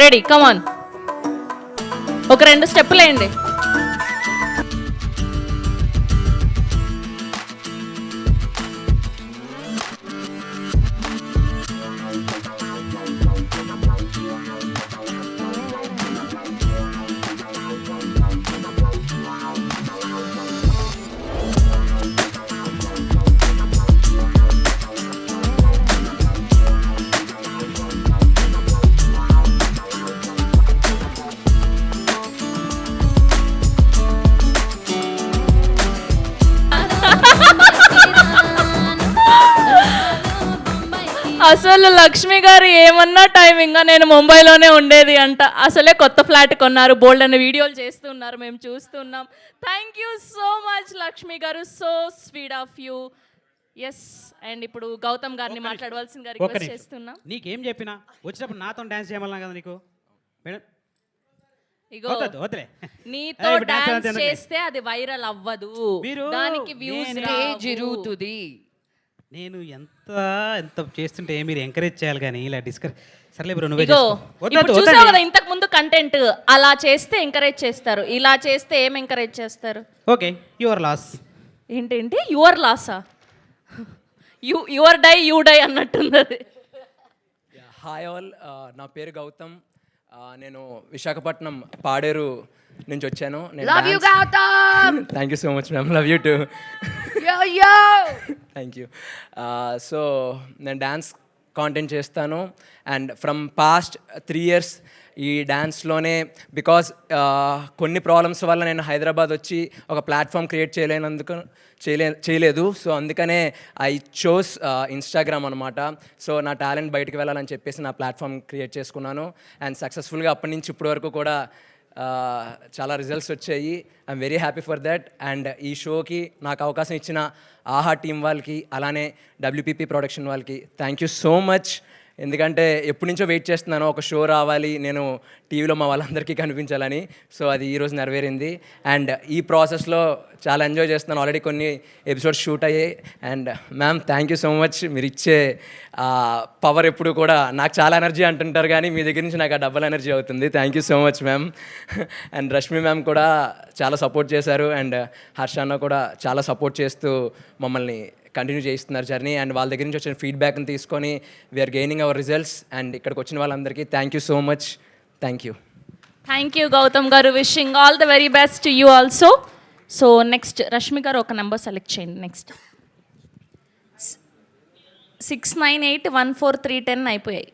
Ready, కమాన్. ఒక 2 స్టెప్పులు వేయండి. అసలు లక్ష్మి గారు ఏమన్నా టైమింగ్, నేను ముంబైలోనే ఉండేది అంట. అసలే కొత్త ఫ్లాట్ కొన్నారు, బోల్డ్ అనే వీడియోలు చేస్తున్నారు, మేము చూస్తున్నాం. Thank you so much Lakshmi గారు, so sweet of you. Yes, and ఇప్పుడు గౌతమ్ గారిని మాట్లాడవలసిందిగా రిక్వెస్ట్ చేస్తున్నాం. నీకేం చెప్పినా వచ్చినప్పుడు నాతో డాన్స్ చేయమన్నా కదా నీకు మేడం. ఇగో నీతో డాన్స్ చేస్తే అది వైరల్ అవ్వదు, దానికి వ్యూస్ జరుగుతుంది. నేను ఎంత చేస్తుంటే మీరు ఎంకరేజ్ చేయాలి కానీ ఇలా డిస్కస్. సర్లే బ్రో, చూసావు కదా ఇంతకు ముందు కంటెంట్. అలా చేస్తే ఎంకరేజ్ చేస్తారు, ఇలా చేస్తే ఏం ఎంకరేజ్ చేస్తారు? Okay, your loss. ఏంటేంటి యువర్ లాసా? యువర్ డై యూ డై అన్నట్టుంది అది. హాయ్ ఆల్, నా పేరు గౌతమ్. నేను విశాఖపట్నం పాడేరు నుంచి వచ్చాను. Thank you so much ma'am, love you two. Thank you. So నేను డ్యాన్స్ కాంటెంట్ చేస్తాను అండ్ ఫ్రమ్ పాస్ట్ 3 years ఈ డ్యాన్స్లోనే. బికాజ్ కొన్ని ప్రాబ్లమ్స్ వల్ల నేను హైదరాబాద్ వచ్చి ఒక ప్లాట్ఫామ్ క్రియేట్ చేయలేదు. సో అందుకనే ఐ చోస్ ఇన్స్టాగ్రామ్ అనమాట. సో నా టాలెంట్ బయటకు వెళ్ళాలని చెప్పేసి నా ప్లాట్ఫామ్ క్రియేట్ చేసుకున్నాను అండ్ సక్సెస్ఫుల్గా అప్పటి నుంచి ఇప్పటి వరకు కూడా చాలా రిజల్ట్స్ వచ్చాయి. I'm very happy for that. And ఈ షోకి నాకు అవకాశం ఇచ్చిన ఆహా టీం వాళ్ళకి, అలానే WPP ప్రొడక్షన్ వాళ్ళకి థ్యాంక్ యూ సో మచ్. ఎందుకంటే ఎప్పటి నుంచో వెయిట్ చేస్తున్నాను, ఒక షో రావాలి, నేను టీవీలో మా వాళ్ళందరికీ కనిపించాలని. సో అది ఈరోజు నెరవేరింది. అండ్ ఈ ప్రాసెస్లో చాలా ఎంజాయ్ చేస్తున్నాను. ఆల్రెడీ కొన్ని ఎపిసోడ్స్ షూట్ అయ్యాయి. And ma'am thank you so much. మీరు ఇచ్చే పవర్ ఎప్పుడు కూడా నాకు చాలా ఎనర్జీ అంటుంటారు, కానీ మీ దగ్గర నుంచి నాకు ఆ డబుల్ ఎనర్జీ అవుతుంది. Thank you so much ma'am. And Rashmi ma'am కూడా చాలా సపోర్ట్ చేశారు. అండ్ హర్షాన్న కూడా చాలా సపోర్ట్ చేస్తూ మమ్మల్ని కంటిన్యూ చేస్తున్నారు జర్నీ. అండ్ వాళ్ళ దగ్గర నుంచి వచ్చిన ఫీడ్బ్యాక్ని తీసుకొని we are gaining our results. And ఇక్కడికి వచ్చిన వాళ్ళందరికీ thank you so much. Thank you. Thank you Gautam గారు. Wishing all the very best you also. So next Rashmi గారు ఒక నెంబర్ సెలెక్ట్ చేయండి. నెక్స్ట్ 69814 310 అయిపోయాయి.